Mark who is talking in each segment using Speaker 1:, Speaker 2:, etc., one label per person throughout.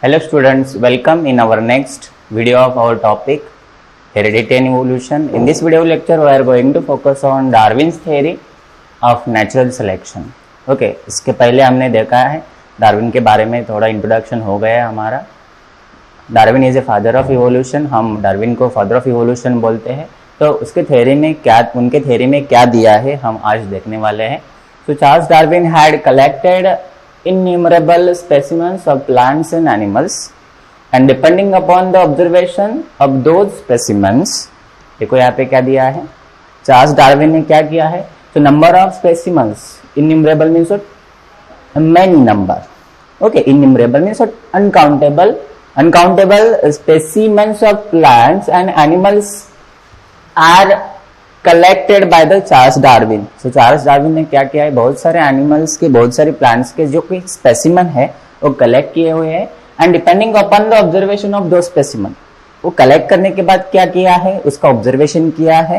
Speaker 1: Hello students, welcome in our next video of our topic Heredity and Evolution. In this video lecture we are going to focus on Darwin's theory of natural selection. Okay, इसके पहले हमने देखा है Darwin के बारे में थोड़ा introduction हो गया है हमारा. Darwin is a father of evolution. हम डार्विन को फादर ऑफ इवोल्यूशन बोलते हैं. तो उसके थ्योरी में क्या, उनके थ्योरी में क्या दिया है हम आज देखने वाले हैं. So Charles Darwin had collected innumerable specimens of plants and animals, and depending upon the observation of those specimens, देखो यहाँ पे क्या दिया है, चार्ल्स डार्विन ने क्या किया है. तो number of specimens, innumerable means many number. Okay, innumerable means uncountable specimens of plants and animals are collected by the Charles Darwin. So Charles Darwin ने क्या किया है, बहुत सारे एनिमल्स के, बहुत सारे प्लांट्स के जो कोई स्पेसिमन है वो कलेक्ट किए हुए हैं. And depending upon the observation of दो स्पेसिमन, वो कलेक्ट करने के बाद क्या किया है, उसका ऑब्जर्वेशन किया है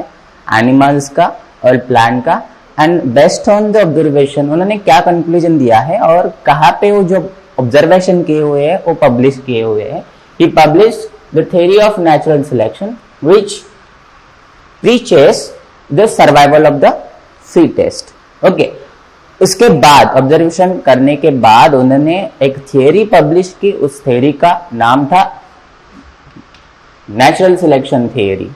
Speaker 1: एनिमल्स का और प्लांट का. And based on the observation उन्होंने क्या कंक्लूजन दिया है और कहाँ पे वो जो ऑब्जर्वेशन किए हुए हैं वो पब्लिश किए हुए हैं. He publish the theory of natural selection which preaches the survival of the fittest. Okay, उसके बाद ऑब्जर्वेशन करने के बाद उन्होंने एक थियरी पब्लिश की. उस थियरी का नाम था natural selection theory.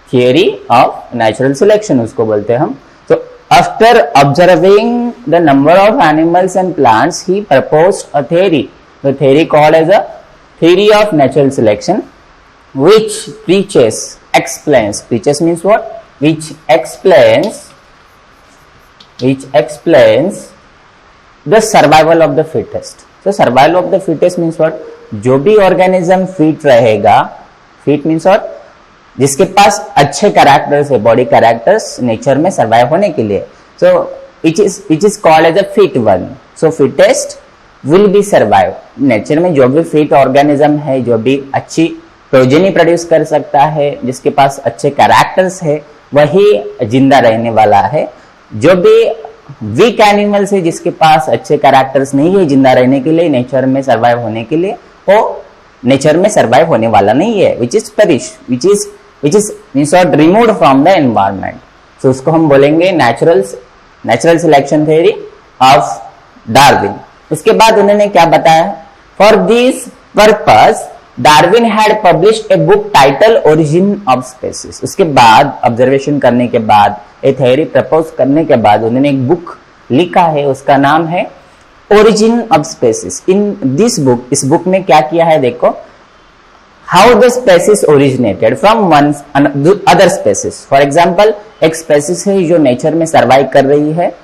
Speaker 1: Theory of natural selection उसको बोलते हैं हम. तो after observing the number of animals and plants he proposed a theory, the theory called as a theory of natural selection which explains means what, which explains the survival of the fittest. So survival of the fittest means what, जो भी organism fit रहेगा, fit means what, जिसके पास अच्छे characters है, body characters nature में survive होने के लिए. so which is called as a fit one. so fittest will be survive. Nature में जो भी फिट ऑर्गेनिज्म है, जो भी अच्छी प्रोजेनी प्रोड्यूस कर सकता है, जिसके पास अच्छे कैरेक्टर्स है, वही जिंदा रहने वाला है. जो भी वीक एनिमल्स है, जिसके पास अच्छे कैरेक्टर्स नहीं है जिंदा रहने के लिए, नेचर में सरवाइव होने के लिए, वो नेचर में सरवाइव होने वाला नहीं है. Which is perish, which is means removed from the environment. So उसको हम बोलेंगे natural selection theory of Darwin. उसके बाद उन्होंने क्या बताया, for this purpose Darwin had published a book title origin of species. उसके बाद ऑब्जर्वेशन करने के बाद, ए थ्योरी प्रपोज करने के बाद उन्होंने एक बुक लिखा है, उसका नाम है origin of species. In this book, इस बुक में क्या किया है देखो, how the species originated from one other species. For example, एक स्पेसीज है जो नेचर में सर्वाइव कर रही है,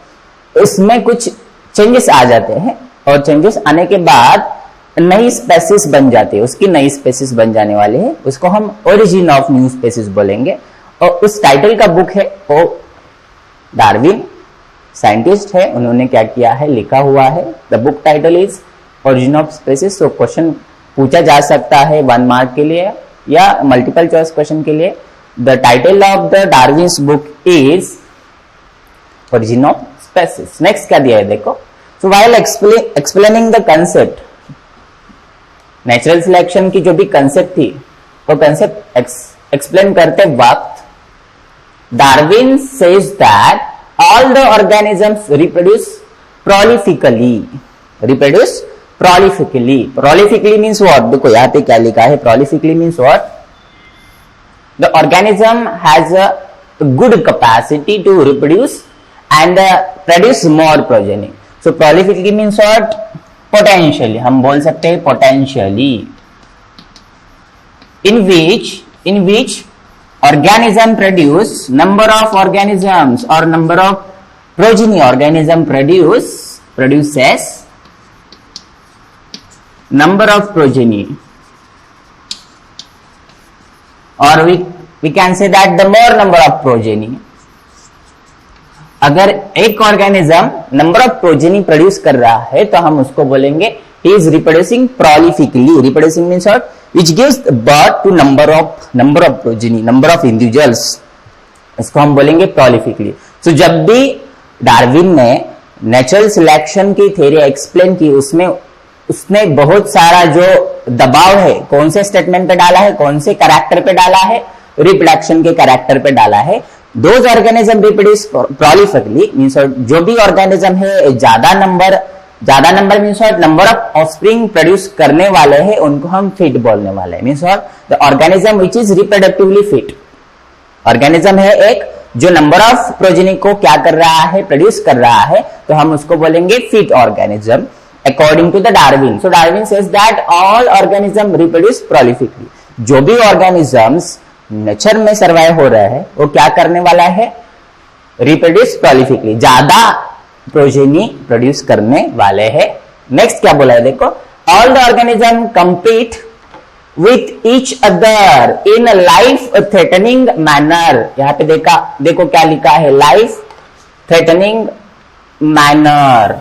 Speaker 1: उसमें कुछ चेंजेस आ जाते हैं और चेंजेस आने के बाद नई स्पेसीज बन जाती है, उसकी नई स्पेसीज बन जाने वाली है, उसको हम ओरिजिन ऑफ न्यू स्पेसीज बोलेंगे. और उस टाइटल का बुक है, वो डार्विन साइंटिस्ट है, उन्होंने क्या किया है, लिखा हुआ है. The book title is origin of species. So question पूछा जा सकता है 1 मार्क के लिए या मल्टीपल चॉइस क्वेश्चन के लिए. The title of the Darwin's book is origin of species. Next क्या दिया है देखो. सो while explaining the concept, natural selection की जो भी कंसेप्ट थी, वो कंसेप्ट एक्सप्लेन करते वक्त Darwin says that all the organisms reproduce prolifically. Prolifically means what, देखो यहाँ पे क्या लिखा है, prolifically means what, the organism has a good capacity to reproduce and produce more progeny. So prolifically means what, potentially, हम बोल सकते हैं potentially. In which organism produce number of organisms और number of progeny. Organism produces number of progeny, और we can say that the more number of progeny. अगर एक organism number of progeny produce कर रहा है तो हम उसको बोलेंगे he is reproducing prolifically. Reproducing means what, which gives birth to number of progeny, number of individuals. इसको हम बोलेंगे prolifically. सो जब भी डार्विन ने नेचुरल सिलेक्शन की थ्योरी एक्सप्लेन की, उसमें उसने बहुत सारा जो दबाव है कौन से स्टेटमेंट पे डाला है, कौन से कैरेक्टर पे डाला है, रिप्रोडक्शन के कैरेक्टर पे डाला है। दोज ऑर्गेनिज्म रिप्रोड्यूस प्रोलिफिकली मींस जो भी ऑर्गेनिज्म है ज्यादा number means number of offspring produce करने वाले हैं उनको हम फिट बोलने वाले हैं। Means the organism which is reproductively fit. Organism है एक जो नंबर ऑफ प्रोजेनी को क्या कर रहा है, प्रोड्यूस कर रहा है, तो हम उसको बोलेंगे fit organism according to the Darwin. So Darwin says that all organism reproduce prolifically. जो भी ऑर्गेनिजम्स नेचर में सर्वाइव हो रहे हैं वो क्या करने वाला है, रिप्रोड्यूस प्रोलिफिकली, ज्यादा प्रोजेनी प्रोड्यूस करने वाले हैं। नेक्स्ट क्या बोला है देखो, all the organism compete with each other in life threatening manner. यहां पे देखो क्या लिखा है, लाइफ थ्रेटनिंग मैनर।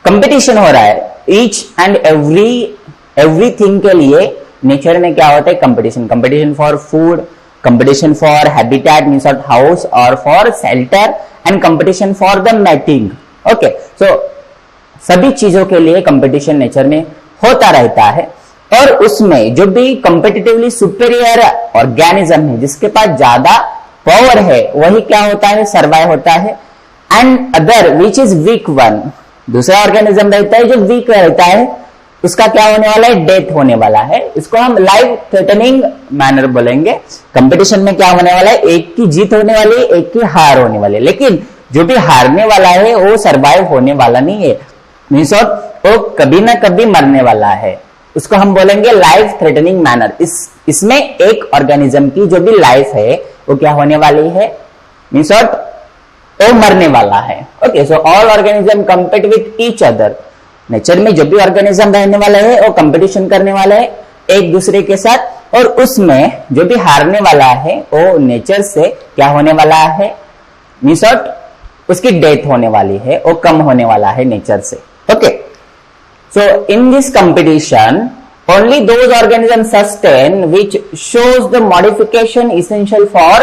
Speaker 1: कंपटीशन हो रहा है ईच एंड एवरीथिंग के लिए। नेचर में क्या होता है, competition for food, competition for habitat means house और for shelter, and competition for the mating. Okay, so सभी चीजों के लिए कंपटीशन नेचर में होता रहता है। और उसमें जो भी कंपेटिटिवली सुपेरियर ऑर्गेनिज्म है जिसके पास ज्यादा पावर है वही क्या होता है, सर्वाइव होता है। And other which is weak one, दूसरा ऑर्गेनिज्म रहता है जो वीक रहता है, उसका क्या होने वाला है, डेथ होने वाला है। इसको हम लाइफ थ्रेटनिंग मैनर बोलेंगे। कंपटीशन में क्या होने वाला है, एक की जीत होने वाली है, एक की हार होने वाली है, लेकिन जो भी हारने वाला है वो सर्वाइव होने वाला नहीं है, मीन्स वो कभी ना कभी मरने वाला है। उसको हम बोलेंगे लाइफ थ्रेटनिंग मैनर। इसमें एक ऑर्गेनिज्म की जो भी लाइफ है वो क्या होने वाली है, मीन्स वो मरने वाला है। Okay, so all organism compete with each other. Nature में जो भी ऑर्गेनिज्म रहने वाला है वो कंपटीशन करने वाला है एक दूसरे के साथ, और उसमें जो भी हारने वाला है वो नेचर से क्या होने वाला है, मीन्स उसकी डेथ होने वाली है, वो कम होने वाला है नेचर से। Okay, so in this competition only those organisms sustain which shows the modification essential for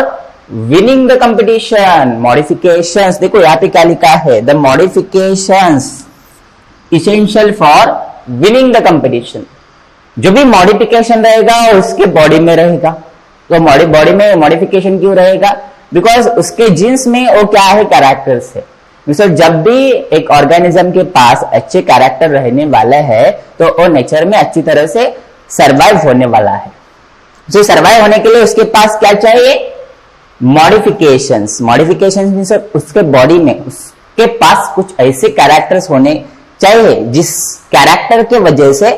Speaker 1: winning the competition। modifications देखो यहाँ पे क्या लिखा है, the modifications essential for winning the competition। जो भी मॉडिफिकेशन रहेगा उसके बॉडी में रहेगा। तो बॉडी में मॉडिफिकेशन क्यों रहेगा, बिकॉज उसके जीन्स में वो क्या है, कैरेक्टर्स है। जब भी एक ऑर्गेनिज्म के पास अच्छे कैरेक्टर रहने वाले हैं तो वो नेचर में अच्छी तरह से सरवाइव होने वाला है। तो सरवाइव होने के लिए उसके पास क्या चाहिए, मॉडिफिकेशंस मींस उसके बॉडी में उसके पास कुछ ऐसे कैरेक्टर्स होने चाहिए जिस कैरेक्टर के वजह से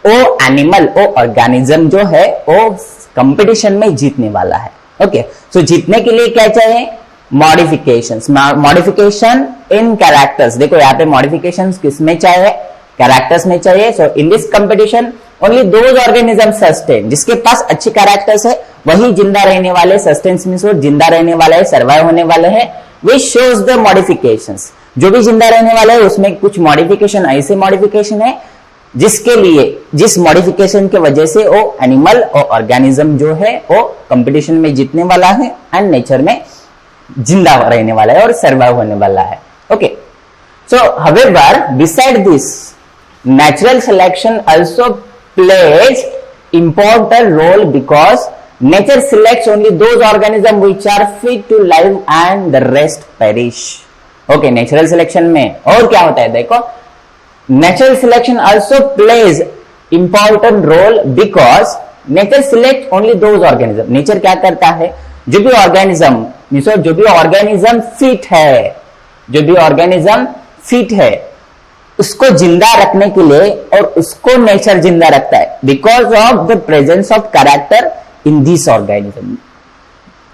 Speaker 1: वो एनिमल, वो ऑर्गेनिज्म जो है वो कंपटीशन में जीतने वाला है। ओके, सो जीतने के लिए क्या चाहिए, मॉडिफिकेशंस। मॉडिफिकेशन इन कैरेक्टर्स, देखो यहाँ पे मॉडिफिकेशंस किसमें चाहिए, कैरेक्टर्स में चाहिए। So in this competition only those organism sustain, जिसके पास अच्छे कैरेक्टर्स है वही जिंदा रहने वाले, सस्टेन्स मींस वो जिंदा रहने वाला है, सर्वाइव होने वाले हैं। विच शोज द मॉडिफिकेशंस, जो भी जिंदा रहने वाला है उसमें कुछ मॉडिफिकेशन, ऐसे मॉडिफिकेशन है जिसके लिए, जिस मॉडिफिकेशन के वजह से वो एनिमल और ऑर्गेनिज्म जो है वो कंपटीशन में जीतने वाला है एंड नेचर में जिंदा रहने वाला है और सर्वाइव होने वाला है। Okay, so however beside this natural selection also plays important role because nature selects only those organism which are fit to live and the rest perish. Okay, natural selection में और क्या होता है देखो, natural selection also plays important role because nature select only those organism. Nature क्या करता है, जो भी ऑर्गेनिज्म फिट है, जो भी ऑर्गेनिज्म फिट है उसको जिंदा रखने के लिए, और उसको नेचर जिंदा रखता है because of the presence of character in this organism.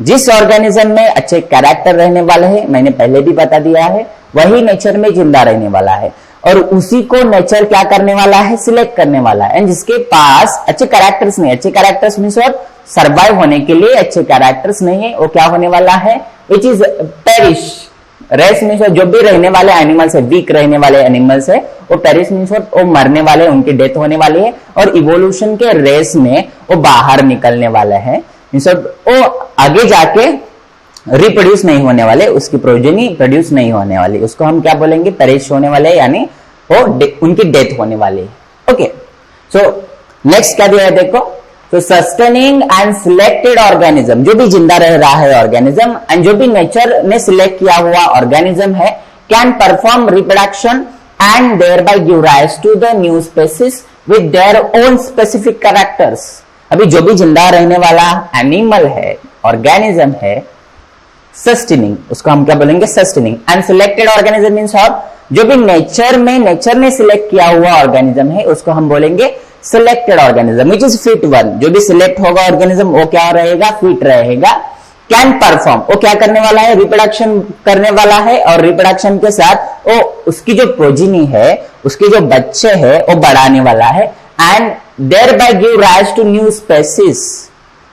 Speaker 1: जिस ऑर्गेनिज्म में अच्छे कैरेक्टर रहने वाले हैं, मैंने पहले भी बता दिया है, वही नेचर में जिंदा रहने वाला है और उसी को नेचर क्या करने वाला है, सिलेक्ट करने वाला है। एंड जिसके पास अच्छे कैरेक्टर्स नहीं, अच्छे कैरेक्टर्स मींस व्हाट, सर्वाइव होने के लिए अच्छे कैरेक्टर्स नहीं है, वो क्या होने वाला है, which is perish. Race means जो भी रहने वाले एनिमल्स है, वीक रहने वाले एनिमल्स है, वो पेरिश मीन्स वो मरने वाले, उनकी डेथ होने वाली है और इवोल्यूशन के रेस में वो बाहर निकलने वाले हैं, मीन्स वो आगे जाके रिप्रोड्यूस नहीं होने वाले, उसकी प्रोजेनी प्रोड्यूस नहीं होने वाली, उसको हम क्या बोलेंगे, पेरिश होने वाले यानी वो उनकी डेथ होने वाली है। ओके, सो नेक्स्ट क्या दिया है देखो, तो सस्टेनिंग एंड सिलेक्टेड ऑर्गेनिज्म, जो भी जिंदा रह रहा है ऑर्गेनिज्म एंड जो भी नेचर ने सिलेक्ट किया हुआ ऑर्गेनिज्म है, can perform reproduction and thereby give rise to the new species with their own specific characters. अभी जो भी जिंदा रहने वाला एनिमल है, ऑर्गेनिज्म है, सस्टेनिंग, उसको हम क्या बोलेंगे, sustaining. And selected organism means और जो भी नेचर ने सिलेक्ट किया हुआ ऑर्गेनिज्म है, उसको हम बोलेंगे selected organism, which is fit one. जो भी सिलेक्ट होगा ऑर्गेनिज्म वो क्या रहेगा, फिट रहेगा। कैन परफॉर्म, वो क्या करने वाला है, रिप्रोडक्शन करने वाला है, और रिप्रोडक्शन के साथ वो उसकी जो प्रोजिनी है, उसके जो बच्चे हैं वो बढ़ाने वाला है। And thereby give rise to new species,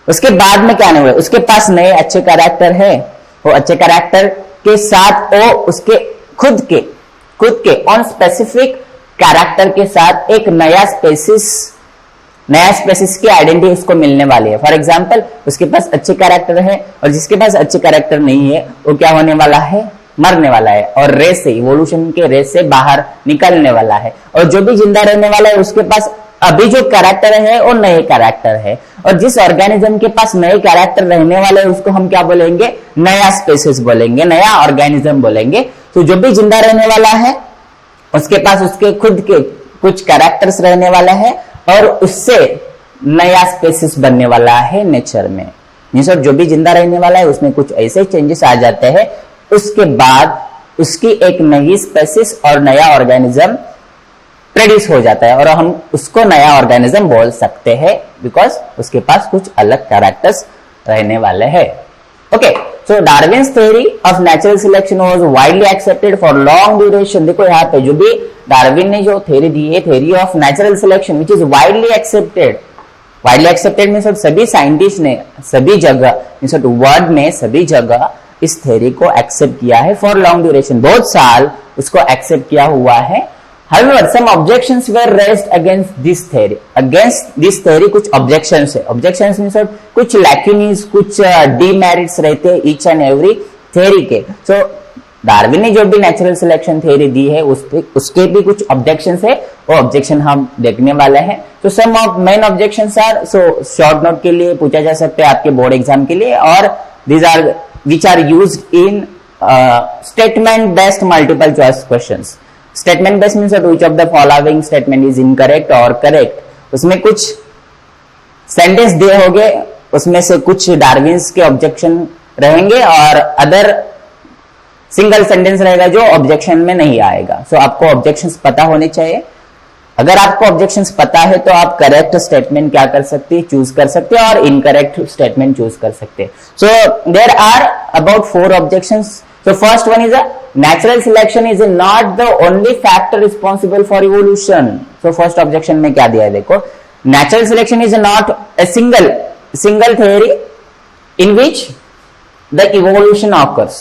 Speaker 1: उसके बाद में क्या नहीं हुआ, उसके पास नए अच्छे कैरेक्टर है, वो अच्छे कैरेक्टर के साथ वो उसके खुद के ऑन स्पेसिफिक कैरेक्टर के साथ एक नया स्पेसिस की आइडेंटिटी उसको मिलने वाली है। फॉर एग्जाम्पल, उसके पास अच्छे कैरेक्टर है और जिसके पास अच्छे कैरेक्टर नहीं है वो क्या होने वाला है, मरने वाला है, और रेस से, इवोल्यूशन के रेस से बाहर निकलने वाला है। और जो भी जिंदा रहने वाला है उसके पास अभी जो कैरेक्टर है वो नए कैरेक्टर है, और जिस ऑर्गेनिज्म के पास नए कैरेक्टर रहने वाले हैं उसको हम क्या बोलेंगे, नया स्पेसिस बोलेंगे, नया ऑर्गेनिज्म बोलेंगे। तो जो भी जिंदा रहने वाला है उसके पास उसके खुद के कुछ कैरेक्टर्स रहने वाला है और उससे नया स्पेसिस बनने वाला है नेचर में। जो भी जिंदा रहने वाला है उसमें कुछ ऐसे चेंजेस आ जाते हैं, उसके बाद उसकी एक नई स्पेसिस और नया ऑर्गेनिज्म प्रोड्यूस हो जाता है, और हम उसको नया ऑर्गेनिज्म बोल सकते हैं बिकॉज उसके पास कुछ अलग कैरेक्टर्स रहने वाले हैं। Okay, so Darwin's theory of natural selection was widely accepted for long duration. देखो यहाँ पे जो भी डार्विन ने जो थ्योरी दी है, theory of natural selection which is widely accepted, widely accepted means सभी साइंटिस्ट ने सभी जगह, मींस वर्ल्ड में सभी जगह इस थ्योरी को एक्सेप्ट किया है फॉर लॉन्ग ड्यूरेशन, बहुत साल उसको एक्सेप्ट किया हुआ है। However, some objections were raised against this theory. Against this theory कुछ objections है। Objections means कुछ lacunae, कुछ demerits रहते हैं each and every theory के। So डार्विन ने जो भी नेचुरल सिलेक्शन थ्योरी दी है उसके भी कुछ objections है, वो objection हम देखने वाले हैं। So some of main objections are, so short note के लिए पूछा जा सकता है आपके बोर्ड एग्जाम के लिए, और these are which are used in statement based multiple choice questions। Statement based means which of the following statement is incorrect और करेक्ट। उसमें कुछ सेंटेंस दिए होंगे, उसमें से कुछ डार्विन्स के ऑब्जेक्शन रहेंगे और अदर सिंगल सेंटेंस रहेगा जो ऑब्जेक्शन में नहीं आएगा। सो आपको ऑब्जेक्शंस पता होने चाहिए। अगर आपको ऑब्जेक्शंस पता है तो आप करेक्ट स्टेटमेंट क्या कर सकते हैं, चूज कर सकते हैं, और इनकरेक्ट स्टेटमेंट चूज कर सकते हैं। So there are about 4 objections. So first one is a natural selection is not the only factor responsible for evolution. So first objection में क्या दिया है देखो, natural selection is not a single theory in which the evolution occurs.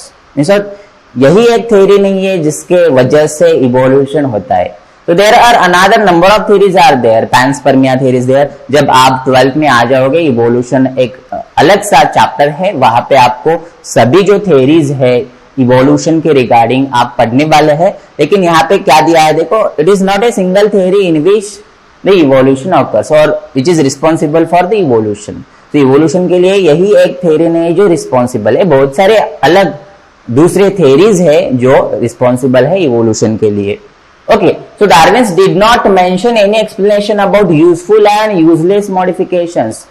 Speaker 1: यही एक theory नहीं है जिसके वजह से इवोल्यूशन होता है। तो there are another number of theories are there, panspermia theories there. जब आप 12th में आ जाओगे, इवोल्यूशन एक अलग सा चैप्टर है, वहां पे आपको सभी जो थ्योरीज है इवोल्यूशन के रिगार्डिंग आप पढ़ने वाले हैं। लेकिन यहाँ पे क्या दिया है देखो, it is not a single theory in which the evolution occurs और which is responsible for the evolution. तो इवोल्यूशन के लिए यही एक थ्योरी नहीं जो रिस्पॉन्सिबल है, बहुत सारे अलग दूसरे थ्योरीज है जो रिस्पॉन्सिबल है इवोल्यूशन के लिए। Okay, so Darwin did not mention any explanation about useful and useless modifications.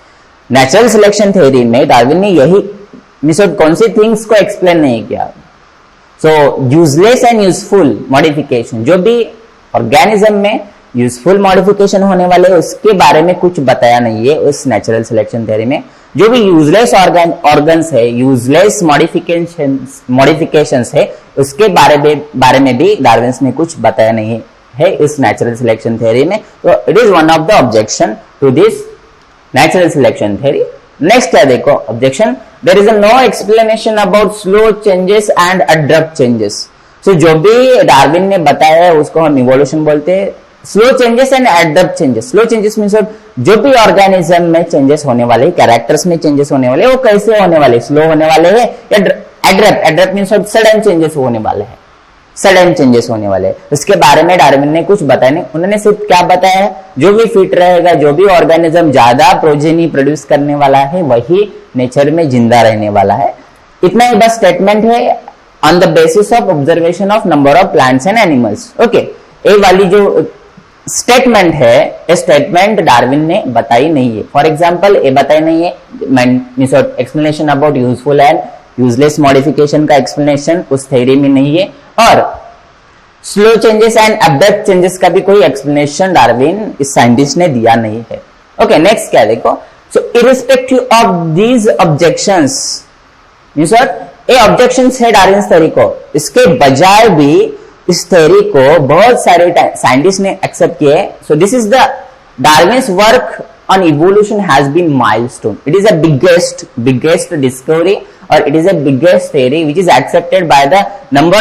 Speaker 1: Natural selection theory में डार्विन ने यही मिसोड कौन सी थिंग्स को एक्सप्लेन नहीं किया। So useless and useful modification, जो भी ऑर्गेनिज्म में यूजफुल मॉडिफिकेशन होने वाले उसके बारे में कुछ बताया नहीं है उस नेचुरल सिलेक्शन थ्योरी में। जो भी यूजलेस ऑर्गन्स है, यूजलेस मॉडिफिकेशंस है, उसके बारे में भी डार्विन ने कुछ बताया नहीं है इस नेचुरल सिलेक्शन थ्योरी में। तो it is one of the objection to this natural selection theory. Next है देखो objection, there is no explanation about slow changes and abrupt changes. So जो भी डार्विन ने बताया है उसको हम इवोल्यूशन बोलते हैं। Slow changes and abrupt changes, slow changes means जो भी ऑर्गेनिज्म में चेंजेस होने वाले, कैरेक्टर्स में चेंजेस होने वाले, वो कैसे होने वाले, स्लो होने वाले हैं या अब्रप्ट मींस सडन चेंजेस होने वाले हैं। सडन चेंजेस होने वाले, उसके बारे में डार्विन ने कुछ बताया नहीं। उन्होंने सिर्फ क्या बताया है, जो भी फिट रहेगा, जो भी ऑर्गेनिज्म ज्यादा प्रोजेनी प्रोड्यूस करने वाला है, वही नेचर में जिंदा रहने वाला है। इतना ही बस स्टेटमेंट है on the basis of observation of number of plants and animals. Okay, ये वाली जो स्टेटमेंट है, ये स्टेटमेंट डार्विन ने बताई नहीं है। फॉर एग्जाम्पल ये बताई नहीं है, explanation about useful and useless modification का एक्सप्लेनेशन उस थ्योरी में नहीं है, और slow changes and abrupt changes का भी कोई एक्सप्लेनेशन डार्विन इस साइंटिस्ट ने दिया नहीं है। ओके, नेक्स्ट क्या देखो, so irrespective of these objections, ये ऑब्जेक्शंस है डार्विन थ्योरी को, इसके बजाय भी इस थ्योरी को बहुत सारे साइंटिस्ट ने एक्सेप्ट किए। सो this is the Darwin's work on evolution has been milestone. It is a biggest discovery, or it is a biggest theory which is accepted by the number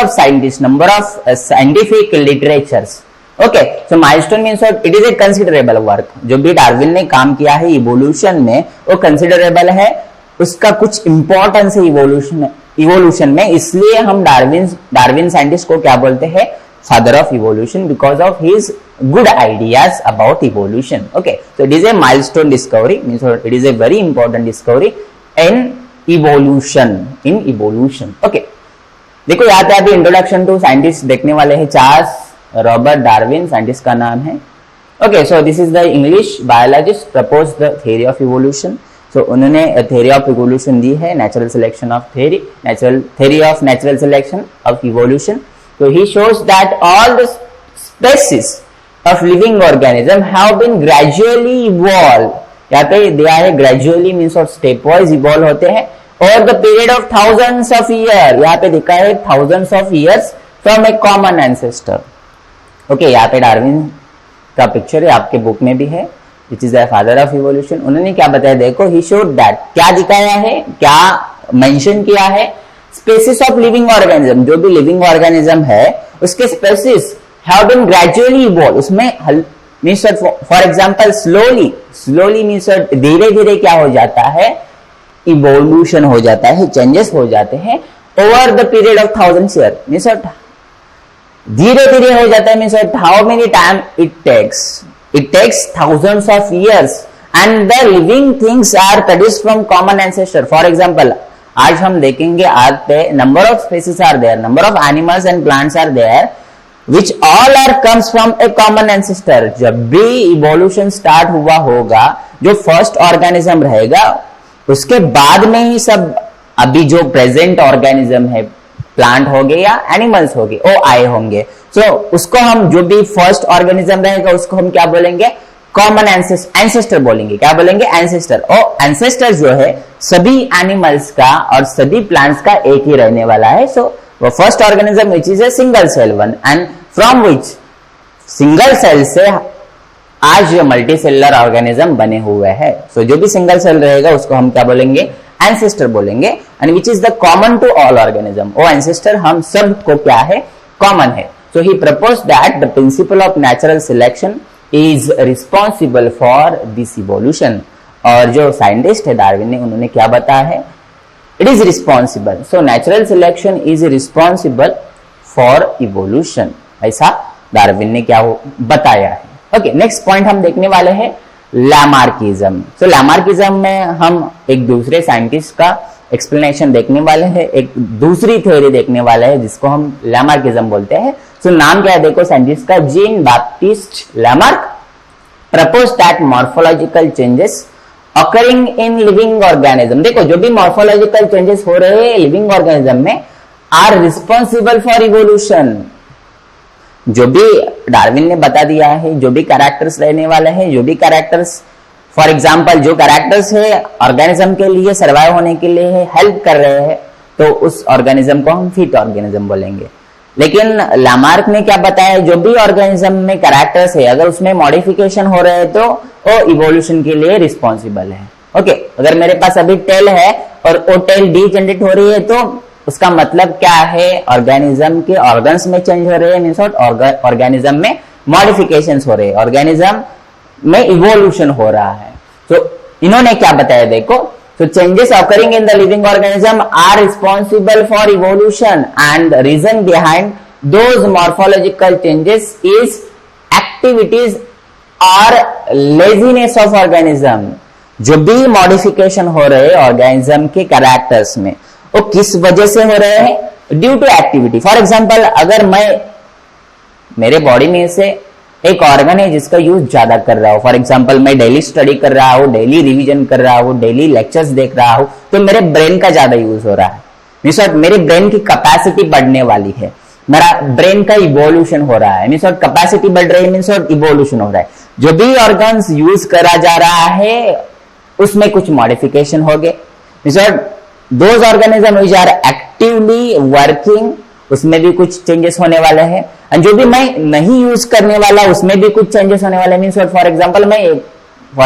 Speaker 1: of scientists, number of scientific literatures. Okay, so milestone means what? It is a considerable work. जो भी Darwin ने काम किया है evolution में, वो considerable है, उसका कुछ इंपॉर्टेंस है इवोल्यूशन में, इसलिए हम डार्विन साइंटिस्ट को क्या बोलते हैं, father of evolution, because of his good ideas about evolution. Okay, so it is a milestone discovery, means it is a very important discovery in evolution. Okay, देखो यहाँ पे अभी इंट्रोडक्शन टू साइंटिस्ट देखने वाले हैं, चार्ल्स रॉबर्ट डार्विन साइंटिस्ट का नाम है। Okay, so this is the English biologist propose the theory of evolution. So उन्होंने थ्योरी ऑफ इवोल्यूशन दी है, natural selection of theory of natural selection of evolution. So he shows that all the species of living organism have been gradually evolved. यहाँ पे दिया है gradually means और stepwise evolve होते हैं over the period of thousands of years. यहाँ पे दिखा है thousands of years from a common ancestor. Okay, यहाँ पे डार्विन का पिक्चर है, आपके बुक में भी है, which is the father of evolution. उन्होंने क्या बताया देखो, he showed that, क्या दिखाया है, क्या मेंशन किया है, स्पेसिस ऑफ लिविंग ऑर्गेनिज्म, जो भी लिविंग ऑर्गेनिज्म है उसके species have been gradually evolve, उसमें means for example slowly means धीरे धीरे क्या हो जाता है, इवोल्यूशन हो जाता है, चेंजेस हो जाते हैं over the period of thousands year, means धीरे धीरे हो जाता है, means how many time it takes thousands of years and the living things are produced from common ancestor. For example आज हम देखेंगे, आज पे number of species are there, number of animals and plants are there which all are comes from a common ancestor. जब भी evolution start हुआ होगा, जो फर्स्ट ऑर्गेनिज्म रहेगा उसके बाद में ही सब अभी जो प्रेजेंट ऑर्गेनिज्म है, प्लांट हो गए या एनिमल्स हो गए, वो आए होंगे। सो उसको हम, जो भी फर्स्ट ऑर्गेनिज्म रहेगा उसको हम क्या बोलेंगे, कॉमन एंसेस्टर बोलेंगे। क्या बोलेंगे, एंसेस्टर। और एंसेस्टर जो है सभी एनिमल्स का और सभी प्लांट्स का एक ही रहने वाला है। सो वो first organism which is a single cell one, and from which single cell से आज जो मल्टी सेलुलर ऑर्गेनिज्म बने हुए हैं। सो जो भी सिंगल सेल रहेगा उसको हम क्या बोलेंगे, एंसेस्टर बोलेंगे, and which is the common to all organism. वो एंसेस्टर हम सब को क्या है, कॉमन है। So he propose that the principle of natural selection is responsible for this evolution। और जो साइंटिस्ट है डार्विन ने, उन्होंने क्या बताया है, it is responsible, so natural selection is responsible for evolution, ऐसा डार्विन ने क्या बताया है। ओके, नेक्स्ट पॉइंट हम देखने वाले हैं लैमार्किज्म। सो लैमार्किज्म में हम एक दूसरे साइंटिस्ट का एक्सप्लेनेशन देखने वाले हैं, एक दूसरी थ्योरी देखने वाले हैं जिसको हम लैमार्किज्म बोलते हैं। सो नाम क्या है देखो साइंटिस्ट का, Jean Baptiste Lamarck propose that morphological changes occurring in living organism. देखो जो भी मॉर्फोलॉजिकल चेंजेस हो रहे हैं लिविंग ऑर्गेनिज्म में आर रिस्पॉन्सिबल फॉर इवोल्यूशन। जो भी डार्विन ने बता दिया है, जो भी कैरेक्टर्स रहने वाले हैं, जो भी कैरेक्टर्स फॉर एग्जाम्पल जो कैरेक्टर्स है ऑर्गेनिज्म के लिए सर्वाइव होने के लिए हेल्प कर रहे हैं, तो उस ऑर्गेनिज्म को हम फिट ऑर्गेनिज्म बोलेंगे। लेकिन लैमार्क ने क्या बताया, जो भी ऑर्गेनिज्म में कैरेक्टर्स है अगर उसमें मॉडिफिकेशन हो रहे हैं तो वो इवोल्यूशन के लिए रिस्पॉन्सिबल है। ओके, अगर मेरे पास अभी टेल है और वो टेल डीजेनरेट हो रही है तो उसका मतलब क्या है, ऑर्गेनिज्म के ऑर्गन्स में चेंज हो रहे हैं, मींस ऑर्गेनिज्म में मॉडिफिकेशंस हो रहे हैं, ऑर्गेनिज्म में इवोल्यूशन हो रहा है। तो इन्होंने क्या बताया देखो, So changes occurring in the living organism are responsible for evolution, and the reason behind those morphological changes is activities or laziness of organism. जो भी मॉडिफिकेशन हो रहे हैं ऑर्गेनिज्म के कैरेक्टर्स में, वो किस वजह से हो रहे हैं? Due to activity. For example, अगर मेरे बॉडी में से एक ऑर्गन है जिसका यूज ज्यादा कर रहा हूं, फॉर एग्जांपल मैं डेली स्टडी कर रहा हूं, डेली रिवीजन कर रहा हूं, डेली लेक्चर्स देख रहा हूं, तो मेरे ब्रेन का ज्यादा यूज हो रहा है. मीन्स मेरे ब्रेन की कैपेसिटी बढ़ने वाली है, मेरा ब्रेन का इवोल्यूशन हो रहा है. मीन्स कैपेसिटी बढ़ रही है, मीन्स इवोल्यूशन हो रहा है. जो भी ऑर्गन्स यूज करा जा रहा है उसमें कुछ मॉडिफिकेशन हो गए. Those organism which are actively working, उसमें भी कुछ चेंजेस होने वाले हैं. और जो भी मैं नहीं यूज करने वाला उसमें भी कुछ चेंजेस होने वाले. Means for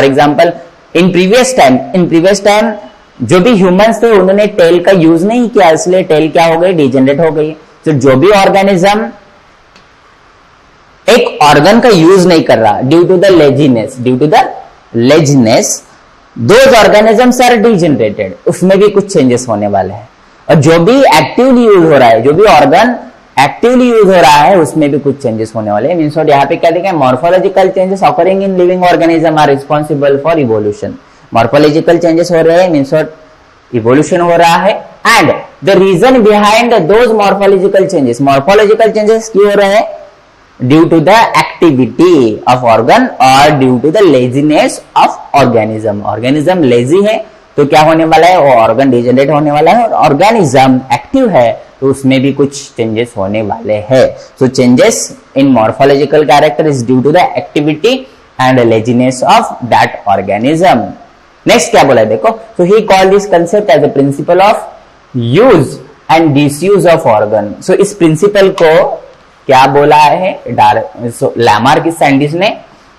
Speaker 1: example in previous time जो भी ह्यूमंस थे उन्होंने टेल का यूज नहीं किया, इसलिए टेल क्या हो गई? डिजेनरेट हो गई. तो जो भी ऑर्गेनिज्म एक ऑर्गन का यूज नहीं कर रहा due to the laziness, those organisms are degenerated, उसमें भी कुछ चेंजेस होने वाले हैं. और जो भी एक्टिवली यूज हो रहा है, जो भी ऑर्गन एक्टिवली यूज हो रहा है, उसमें भी कुछ चेंजेस होने वाले हैं. मीन्स यहाँ पे क्या देखा है? Morphological changes occurring in living organism are responsible for evolution. Morphological changes हो रहे हैं, मीन्स इवोल्यूशन हो रहा है. And the reason behind those morphological changes क्यों हो रहे हैं? Due to the activity of organ और due to the laziness of organism. Organism lazy है तो क्या होने वाला है? वो ऑर्गन डिजेनरेट होने वाला है. और ऑर्गेनिज्म एक्टिव है तो उसमें भी कुछ चेंजेस होने वाले हैं. So changes in morphological character is due to the activity and laziness of that organism. Next क्या बोला है देखो. So he called this concept as a principle of use and disuse of organ. So इस principle को क्या बोला है? Lamarck इस साइंटिस्ट ने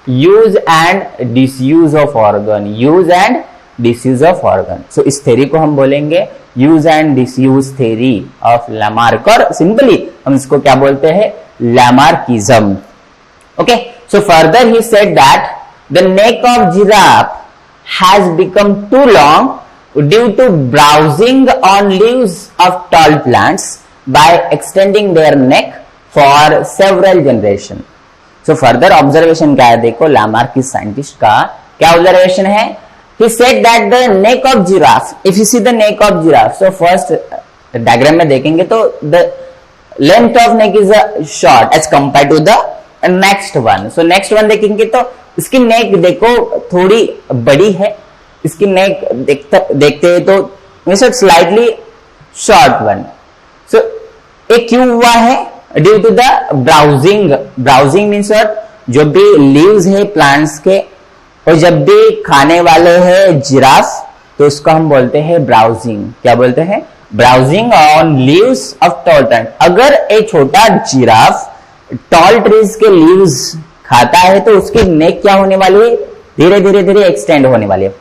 Speaker 1: use and disuse of organ, use and disuse of organ. So इस थ्योरी को हम बोलेंगे use and disuse theory of Lamarck, और सिंपली हम इसको क्या बोलते हैं? Lamarckism. Okay, so further he said that the neck of giraffe has become too long due to browsing on leaves of tall plants by extending their neck for several generation. So further observation क्या है देखो, Lamarck इस scientist का क्या observation है? He said that the neck of giraffe, if you see the neck of giraffe, so first diagram में देखेंगे तो the length of neck is short as compared to the next one. So next one देखेंगे तो इसकी neck देखो थोड़ी बड़ी है, इसकी neck देखते हैं तो slightly short one. So ये क्यों हुआ है? Due to the browsing means what? जो भी leaves है plants के, और जब भी खाने वाले हैं जिराफ तो उसको हम बोलते हैं ब्राउजिंग. क्या बोलते हैं? Browsing on leaves of tall trees. अगर एक छोटा जिराफ टॉल ट्रीज के लीव्स खाता है तो उसकी नेक क्या होने वाली है? धीरे धीरे एक्सटेंड होने वाली है,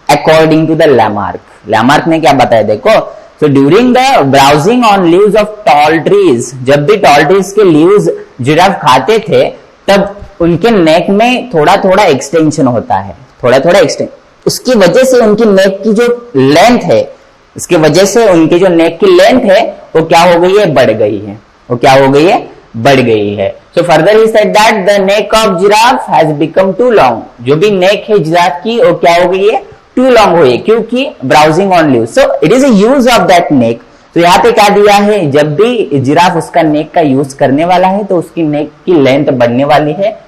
Speaker 1: according to the Lamarck. Lamarck ने क्या बताया देखो. So during the browsing on leaves of tall trees, जब भी टॉल ट्रीज के लीव्स जिराफ खाते थे तब उनके नेक में थोड़ा थोड़ा एक्सटेंशन होता है, थोड़ा एक्सटेंड. उसकी वजह से उनकी नेक की जो लेंथ है, उसकी वजह से उनकी जो नेक की लेंथ है वो क्या हो गई है? बढ़ गई है. वो क्या हो गई है? बढ़ गई है. So further he said that the neck of giraffe has become too long. जो भी नेक है जिराफ की वो क्या हो गई है? टू लॉन्ग हुई, क्योंकि browsing on leaves. So it is a use of that neck. तो यहाँ पे क्या दिया है? जब भी जिराफ उसका नेक का यूज करने वाला है तो उसकी नेक की लेंथ बढ़ने वाली है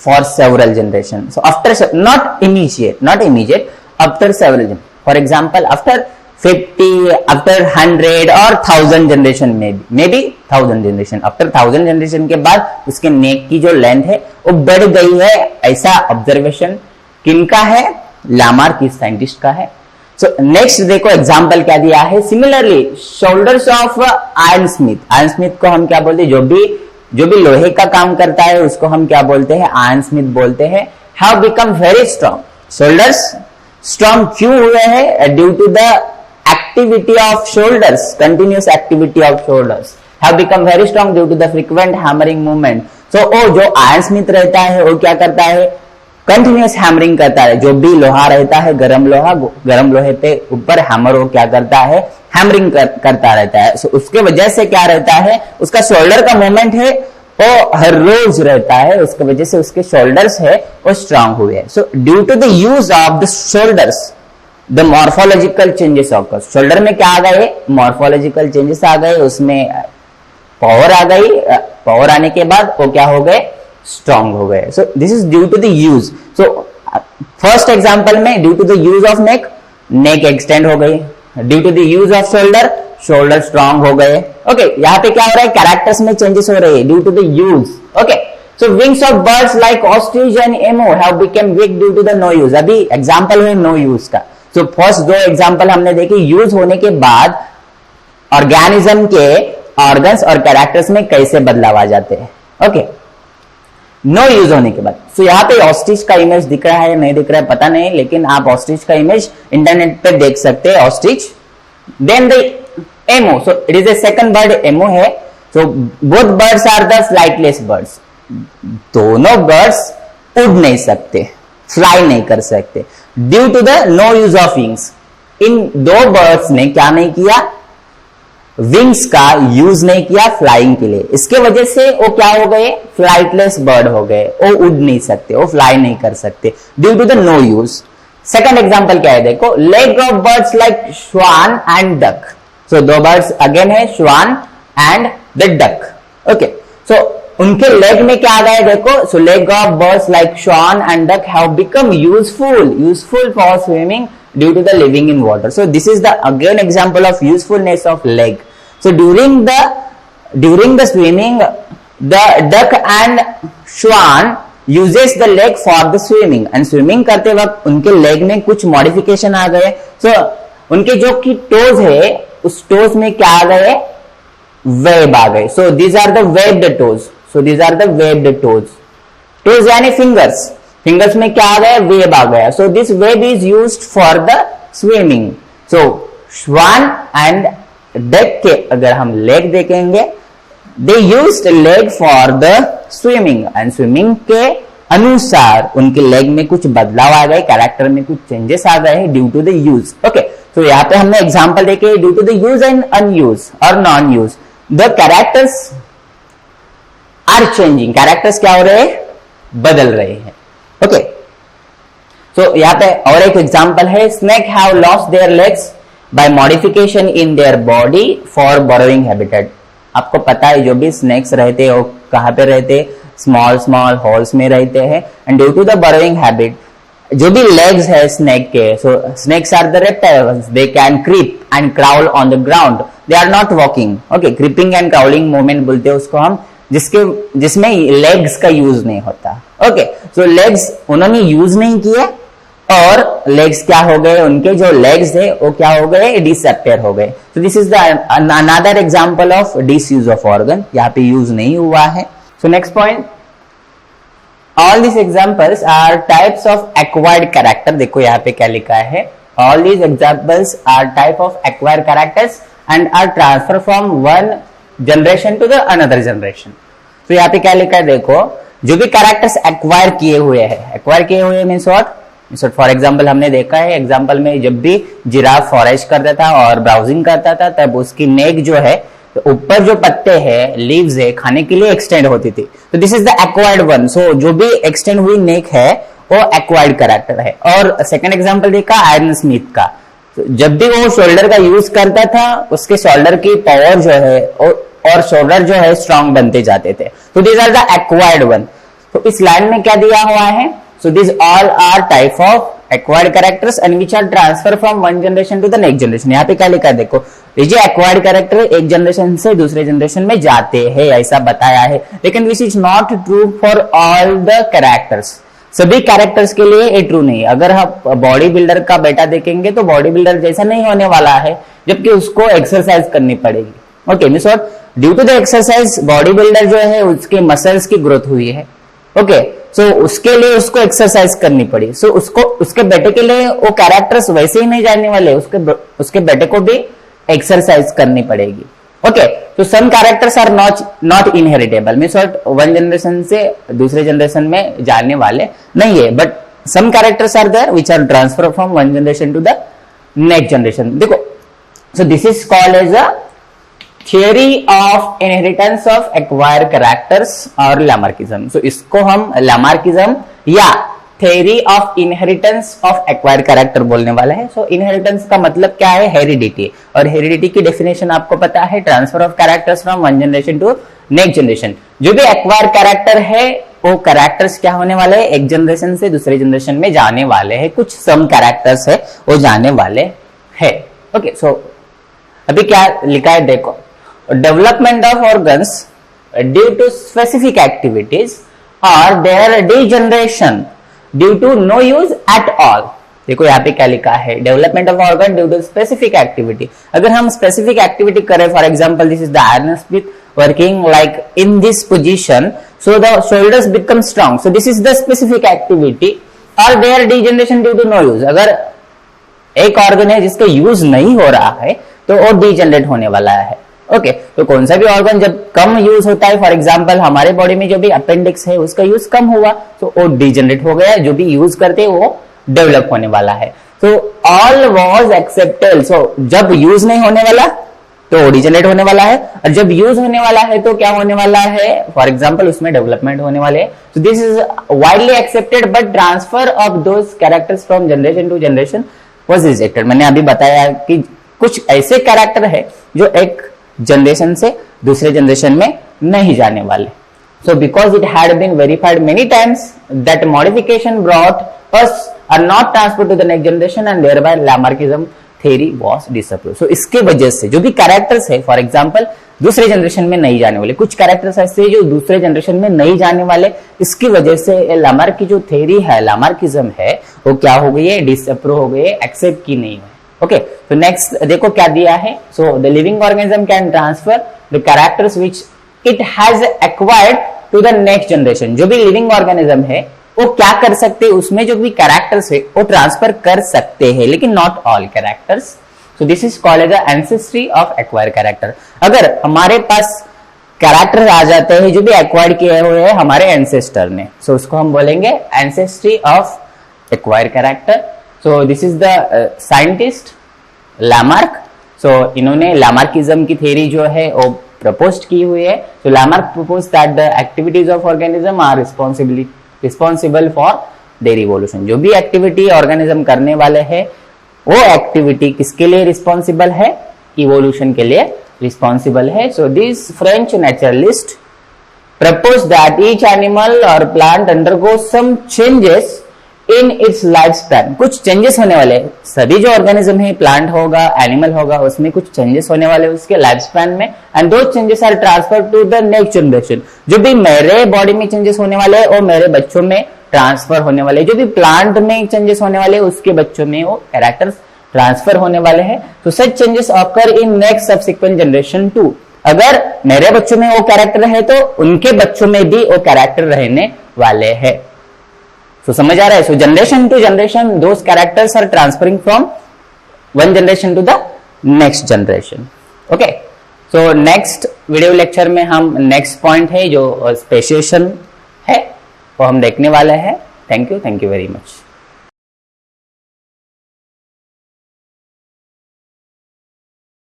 Speaker 1: for several generations. So after not immediate, after several. For example, after 50, after 100 or 1000 generation, maybe 1000 generation. After 1000 generation के बाद उसके नेक की जो लेंथ है वो बढ़ गई है. ऐसा ऑब्जर्वेशन किनका है? लैमार्क इस साइंटिस्ट का है. सो नेक्स्ट देखो एग्जाम्पल क्या दिया है. Similarly shoulders of iron Smith. Iron Smith को हम क्या बोलते हैं? जो भी लोहे का काम करता है उसको हम क्या बोलते हैं? आयरन स्मिथ बोलते हैं. Have become very strong. Shoulders strong क्यों हुए हैं? Due to the activity of shoulders, continuous activity of shoulders have become very strong due to the frequent hammering movement. So जो आयरन स्मिथ रहता है वो क्या करता है? कंटिन्यूस हैमरिंग करता है। जो भी लोहा रहता है, गरम लोहे पे ऊपर हैमर वो क्या करता है, हैमरिंग करता रहता है। so, उसके वजह से क्या रहता है, उसका शोल्डर का मूवमेंट है वो हर रोज रहता है, उसके वजह से उसके शोल्डर्स है वो स्ट्रांग हुए। So due to the use of the shoulders the morphological changes occur. Shoulder में क्या आ गए, मॉर्फोलॉजिकल चेंजेस आ गए, उसमें पावर आ गई, पावर आने के बाद वो क्या हो गए, स्ट्रांग हो गए। So this is due to the use. So first example में due to the use of neck extend हो गई, due to the use of shoulder strong हो गए। ओके, यहाँ पे क्या हो रहा है, कैरेक्टर्स में चेंजेस हो रहे हैं due to the use. Okay, so wings of birds like ostrich and emu have become weak due to the no use. अभी एग्जांपल है नो यूज का। सो फर्स्ट दो एग्जांपल हमने देखे यूज होने के बाद ऑर्गेनिज्म के ऑर्गन्स और कैरेक्टर्स में कैसे बदलाव आ जाते हैं। ओके, नो यूज होने के बाद। सो यहाँ पे ऑस्ट्रिच का इमेज दिख रहा है, नहीं दिख रहा है पता नहीं, लेकिन आप ऑस्ट्रिच का इमेज इंटरनेट पे देख सकते हैं, ostrich. Then the emu, so it is a second bird, emu है। So both birds are the flightless birds. दोनों बर्ड्स उड़ नहीं सकते, फ्लाई नहीं कर सकते due to the no use of wings. इन दो बर्ड्स ने क्या नहीं किया, विंग्स का यूज नहीं किया फ्लाइंग के लिए, इसके वजह से वो क्या हो गए, फ्लाइटलेस बर्ड हो गए, वो उड़ नहीं सकते, वो फ्लाई नहीं कर सकते due to the no use. Second example क्या है देखो, leg of birds like swan and duck. So दो बर्ड्स अगेन है, swan and the duck. Okay, so उनके लेग में क्या आ गया देखो, so leg of birds like swan and duck have become useful for swimming due to the living in water. So this is the again example of usefulness of leg. So during the swimming, the duck and swan uses the leg for the swimming, and swimming करते वक्त उनके leg में कुछ modification आ गए। So उनके जो की toes है, उस toes में क्या आ गए, web आ गए। So these are the webbed toes. Toes यानी फिंगर्स में क्या आ गया, वेब आ गया। So this web is used for the swimming. So swan and duck के अगर हम लेग देखेंगे, they used leg for the swimming, and swimming के अनुसार उनके लेग में कुछ बदलाव आ गए, कैरेक्टर में कुछ चेंजेस आ गए due to the use. Okay, तो यहाँ पे हमने एग्जांपल देखे due to the use and unuse और non use, the characters are changing. Characters क्या हो रहे हैं, बदल रहे हैं। ओके, सो यहाँ पे और एक एग्जांपल है, snake have lost their legs by modification in their body for burrowing habitat. आपको पता है जो भी स्नेक्स रहते हैं वो कहाँ पे रहते हैं, स्मॉल होल्स में रहते हैं, and due to the burrowing habit जो भी लेग्स है स्नेक के, so snakes are the reptiles, they can creep and crawl on the ground, they are not walking. Okay, creeping and crawling movement बोलते हैं उसको हम, जिसमें लेग्स का यूज नहीं होता। ओके, सो लेग्स उन्होंने यूज नहीं किए और लेग्स क्या हो गए, उनके जो लेग्स है वो क्या हो गए, डिसअपियर हो गए। So this is the another example of disuse of organ, यहाँ पे यूज नहीं हुआ है। So next point, all this examples are types of acquired character. देखो यहाँ पे क्या लिखा है, all this examples are type of acquired characters and are transfer from one generation to the another generation. तो यहाँ पे क्या लिखा है देखो, जो भी कैरेक्टर्स एक्वायर किए हुए मीन्स व्हाट, फॉर एग्जाम्पल हमने देखा है, एग्जाम्पल में जब भी जिराफ फॉरेस्ट करता था और ब्राउजिंग करता था तब उसकी नेक जो है, तो ऊपर जो पत्ते हैं, लीव्स है, खाने के लिए एक्सटेंड होती थी। तो this is the acquired one. So जो भी एक्सटेंड हुई नेक है वो एक्वायर्ड कैरेक्टर है। और सेकंड एग्जाम्पल देखा आयरन स्मिथ का, जब भी वो शोल्डर का यूज करता था उसके शोल्डर की पावर जो है और शोल्डर जो है स्ट्रांग बनते जाते थे। तो this are the acquired one. तो इस लाइन में क्या दिया हुआ है, so this all are type of acquired characters and which are transfer from one generation to the next generation. यहाँ पे क्या लिखा है देखो, ये जो एक्वायर्ड कैरेक्टर एक जनरेशन से दूसरे जनरेशन में जाते हैं ऐसा बताया है, लेकिन which is not true for all the characters. सभी कैरेक्टर्स के लिए ये ट्रू नहीं। अगर आप बॉडी बिल्डर का बेटा देखेंगे तो बॉडी बिल्डर जैसा नहीं होने वाला है, जबकि उसको एक्सरसाइज करनी पड़ेगी। Okay, means what, due to the exercise body builder जो है उसके मसल्स की ग्रोथ हुई है। ओके, सो उसके लिए उसको एक्सरसाइज करनी पड़ी। सो उसको उसके बेटे के लिए वो कैरेक्टर्स वैसे ही नहीं जानने वाले, उसके बेटे को भी एक्सरसाइज करनी पड़ेगी। ओके, तो some characters are not inheritable, means what, one generation से दूसरे जनरेशन में जाने वाले नहीं है, but some characters are there which are transfer from one generation to the next generation. देखो, so this is called as a theory of inheritance of acquired characters और Lamarckism. So इसको हम लैमार्किज्म या theory of inheritance of acquired character बोलने वाला है. सो inheritance का मतलब क्या है? हेरिडिटी. और हेरिडिटी की डेफिनेशन आपको पता है, transfer of characters from one generation to next generation. जो भी एक्वायर्ड कैरेक्टर है वो कैरेक्टर्स क्या होने वाले हैं? एक जनरेशन से दूसरे जनरेशन में जाने वाले हैं. कुछ सम कैरेक्टर्स है वो जाने वाले हैं. ओके, सो अभी क्या लिखा है देखो, development of organs due to specific activities और their degeneration due to no use at all. देखो यहाँ पे क्या लिखा है, development of organ due to specific activity. अगर हम स्पेसिफिक एक्टिविटी करें, for example this is the iron split working like in this position, so the shoulders become strong. So this is the specific activity or their degeneration due to no use. अगर एक organ है जिसका use नहीं हो रहा है तो वो डीजनरेट होने वाला है. ओके, तो कौन सा भी ऑर्गन जब कम यूज होता है, फॉर एग्जांपल हमारे बॉडी में जो भी अपेंडिक्स है उसका यूज कम हुआ तो वो डीजनरेट हो गया. जो भी यूज करते हैं वो डेवलप होने वाला है. तो ऑल वॉज एक्सेप्टेड. सो जब यूज नहीं होने वाला तो डीजनरेट होने वाला है, और जब यूज होने वाला है तो क्या होने वाला है? फॉर एग्जांपल उसमें डेवलपमेंट होने वाले हैं. So this is widely accepted, but transfer of those characters from generation to generation was rejected. मैंने अभी बताया कि कुछ ऐसे कैरेक्टर है जो एक जनरेशन से दूसरे जनरेशन में नहीं जाने वाले. So because it had been verified many times that modification brought us are not transferred to the next generation and thereby Lamarckism theory was disapproved. So इसके वजह से जो भी कैरेक्टर्स है, फॉर एग्जांपल दूसरे जनरेशन में नहीं जाने वाले, कुछ कैरेक्टर्स ऐसे जो दूसरे जनरेशन में नहीं जाने वाले, इसकी वजह से लामार्क की जो थ्योरी है, लैमार्किज्म है, वो क्या हो गई है? डिसअप्रूव हो गई है, एक्सेप्ट की नहीं है. ओके, तो नेक्स्ट देखो क्या दिया है. So the living organism can transfer the characters which it has acquired to the next generation. जो भी लिविंग ऑर्गेनिज्म है वो क्या कर सकते हैं? उसमें जो भी कैरेक्टर्स है वो ट्रांसफर कर सकते हैं, लेकिन not all characters. So this is called as the ancestry of acquired character. अगर हमारे पास कैरेक्टर आ जाते हैं जो भी एक्वायर्ड किए हुए हैं हमारे एंसेस्टर ने, सो उसको हम बोलेंगे ancestry of acquired character. So this is the scientist Lamarck. So इन्होंने लैमार्किज्म की थ्योरी जो है वो प्रपोज की हुई है. So Lamarck propose that the activities of organism are responsible for their evolution. जो भी एक्टिविटी ऑर्गेनिज्म करने वाले हैं वो एक्टिविटी किसके लिए रिस्पॉन्सिबल है? इवोल्यूशन के लिए रिस्पॉन्सिबल है. So this French naturalist propose that each animal और plant undergo some changes in its life span. कुछ चेंजेस होने वाले, सभी जो ऑर्गेनिज्म है, प्लांट होगा, एनिमल होगा, उसमें कुछ चेंजेस होने वाले उसके लाइफ स्पैन में, and those changes are transfer to the next generation. जो भी मेरे बॉडी में चेंजेस होने वाले हैं वो मेरे बच्चों में ट्रांसफर होने वाले. जो भी प्लांट में चेंजेस होने वाले उसके बच्चों में वो कैरेक्टर्स ट्रांसफर होने वाले हैं. तो such changes occur in next subsequent generation too. अगर मेरे बच्चों में वो कैरेक्टर है तो उनके बच्चों में भी वो कैरेक्टर रहने वाले हैं. तो समझ आ रहा है? So generation to generation those characters are transferring from one generation to the next generation. Okay, so next video lecture में हम नेक्स्ट पॉइंट है जो स्पेशिएशन है वो हम देखने वाले हैं. Thank you very much.